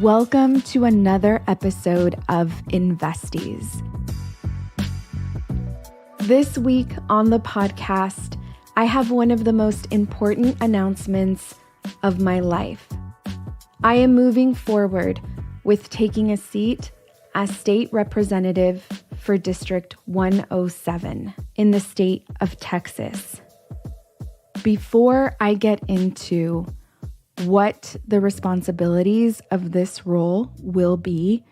Welcome to another episode of Investies. This week on the podcast, I have one of the most important announcements of my life. I am moving forward with taking a seat as state representative for District 107 in the state of Texas. Before I get into what the responsibilities of this role will be,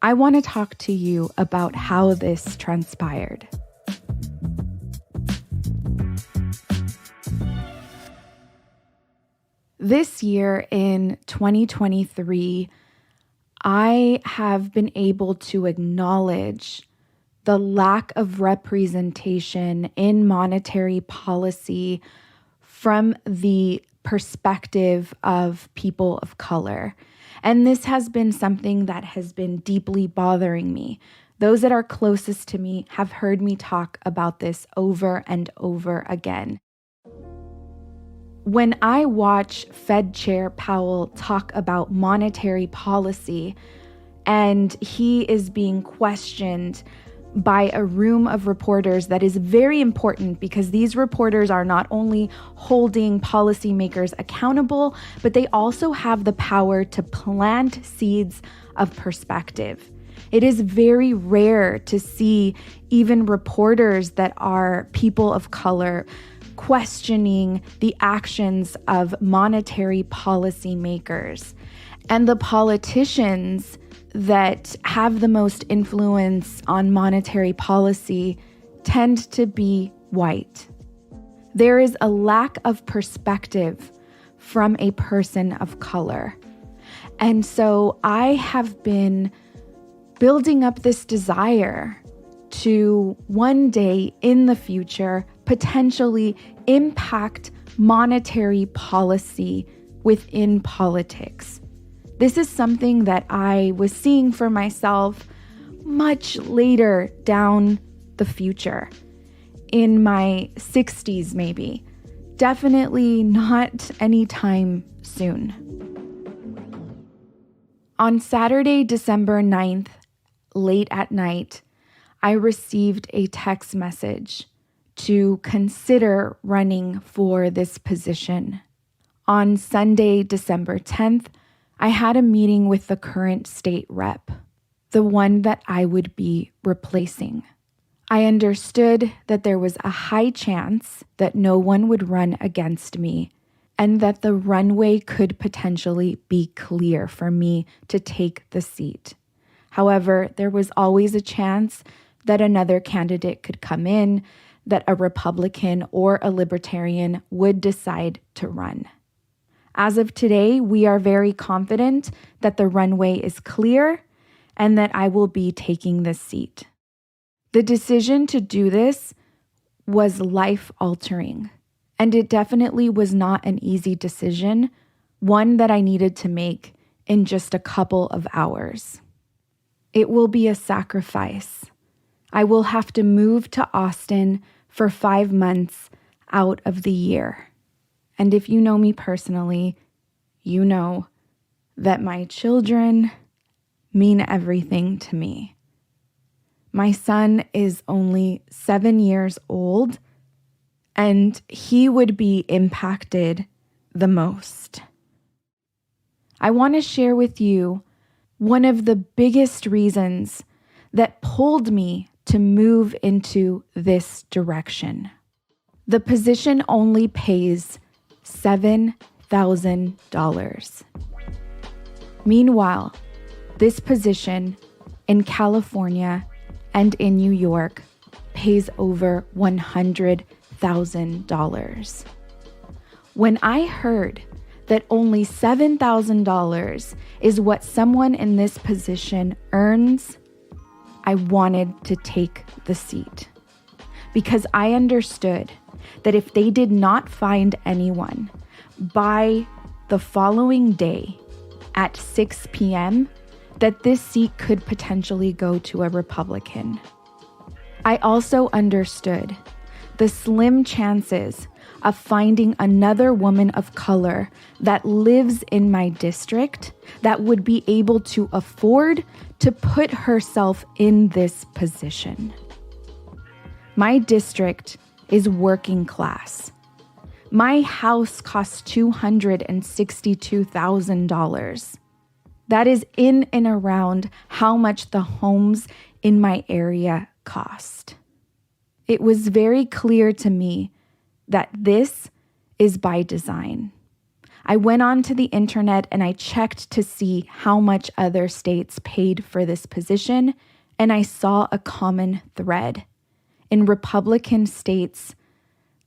I want to talk to you about how this transpired. This year in 2023, I have been able to acknowledge the lack of representation in monetary policy from the perspective of people of color. And this has been something that has been deeply bothering me. Those that are closest to me have heard me talk about this over and over again. When I watch Fed Chair Powell talk about monetary policy and he is being questioned by a room of reporters that is very important because these reporters are not only holding policymakers accountable, but they also have the power to plant seeds of perspective. It is very rare to see even reporters that are people of color questioning the actions of monetary policymakers. And the politicians that have the most influence on monetary policy tend to be white. There is a lack of perspective from a person of color. And so I have been building up this desire to one day in the future potentially impact monetary policy within politics. This is something that I was seeing for myself much later down the future, in my 60s maybe. Definitely not anytime soon. On Saturday, December 9th, late at night, I received a text message to consider running for this position. On Sunday, December 10th, I had a meeting with the current state rep, the one that I would be replacing. I understood that there was a high chance that no one would run against me and that the runway could potentially be clear for me to take the seat. However, there was always a chance that another candidate could come in, that a Republican or a Libertarian would decide to run. As of today, we are very confident that the runway is clear and that I will be taking this seat. The decision to do this was life-altering, and it definitely was not an easy decision, one that I needed to make in just a couple of hours. It will be a sacrifice. I will have to move to Austin for 5 months out of the year. And if you know me personally, you know that my children mean everything to me. My son is only 7 years old, and he would be impacted the most. I want to share with you one of the biggest reasons that pulled me to move into this direction. The position only pays $7,000. Meanwhile, this position in California and in New York pays over $100,000. When I heard that only $7,000 is what someone in this position earns, I wanted to take the seat because I understood that if they did not find anyone by the following day at 6 p.m., that this seat could potentially go to a Republican. I also understood the slim chances of finding another woman of color that lives in my district that would be able to afford to put herself in this position. My district is working class. My house costs $262,000. That is in and around how much the homes in my area cost. It was very clear to me that this is by design. I went onto the internet and I checked to see how much other states paid for this position, and I saw a common thread. In Republican states,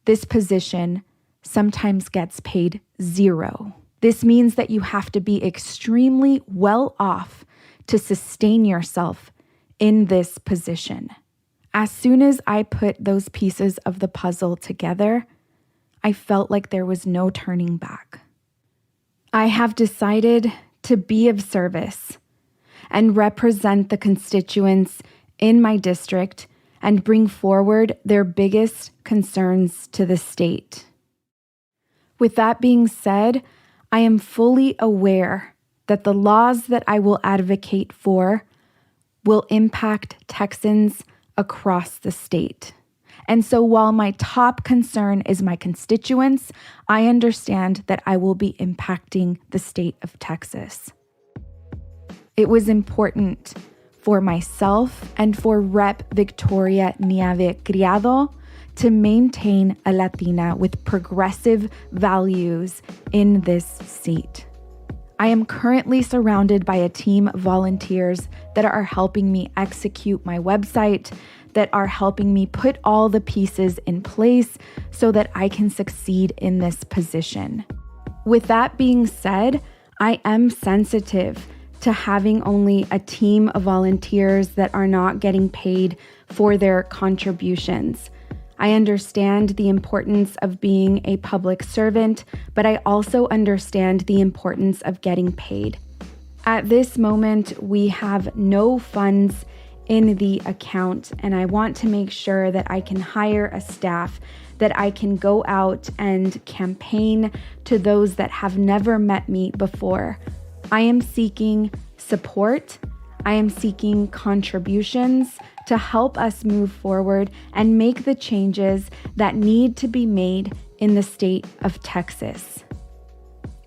this position sometimes gets paid $0. This means that you have to be extremely well off to sustain yourself in this position. As soon as I put those pieces of the puzzle together, I felt like there was no turning back. I have decided to be of service and represent the constituents in my district and bring forward their biggest concerns to the state. With that being said, I am fully aware that the laws that I will advocate for will impact Texans across the state. And so while my top concern is my constituents, I understand that I will be impacting the state of Texas. It was important for myself and for Rep. Victoria Nieve Criado to maintain a Latina with progressive values in this seat. I am currently surrounded by a team of volunteers that are helping me execute my website, that are helping me put all the pieces in place so that I can succeed in this position. With that being said, I am sensitive to having only a team of volunteers that are not getting paid for their contributions. I understand the importance of being a public servant, but I also understand the importance of getting paid. At this moment, we have no funds in the account, and I want to make sure that I can hire a staff, that I can go out and campaign to those that have never met me before. I am seeking support. I am seeking contributions to help us move forward and make the changes that need to be made in the state of Texas.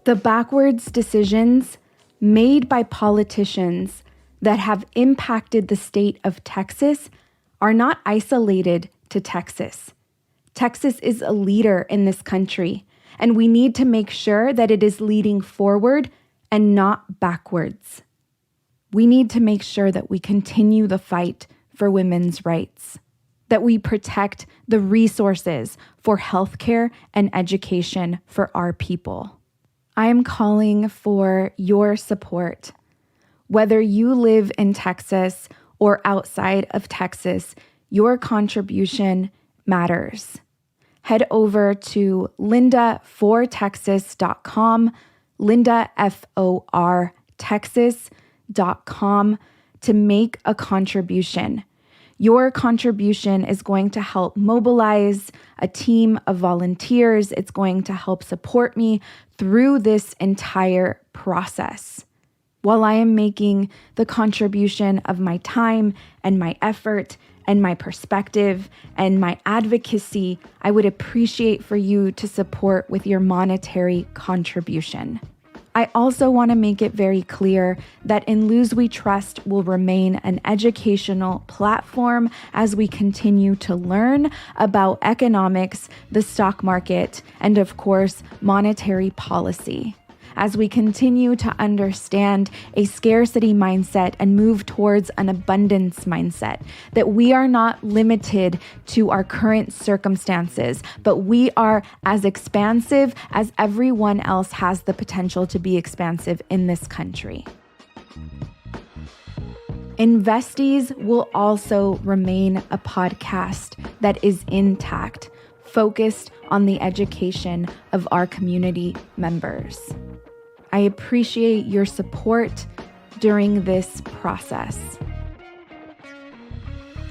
The backwards decisions made by politicians that have impacted the state of Texas are not isolated to Texas. Texas is a leader in this country, and we need to make sure that it is leading forward and not backwards. We need to make sure that we continue the fight for women's rights, that we protect the resources for healthcare and education for our people. I am calling for your support. Whether you live in Texas or outside of Texas, your contribution matters. Head over to lindafortexas.com, lindafortexas.com to make a contribution. Your contribution is going to help mobilize a team of volunteers. It's going to help support me through this entire process. While I am making the contribution of my time and my effort and my perspective and my advocacy, I would appreciate for you to support with your monetary contribution. I also want to make it very clear that In Lose We Trust will remain an educational platform as we continue to learn about economics, the stock market, and of course, monetary policy. As we continue to understand a scarcity mindset and move towards an abundance mindset, that we are not limited to our current circumstances, but we are as expansive as everyone else has the potential to be expansive in this country. Investees will also remain a podcast that is intact, focused on the education of our community members. I appreciate your support during this process.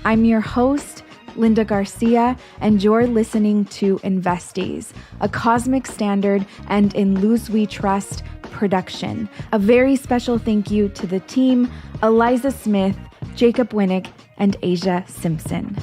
I'm your host, Linda Garcia, and you're listening to Investies, a Cosmic Standard and In Luz We Trust production. A very special thank you to the team, Eliza Smith, Jacob Winnick, and Asia Simpson.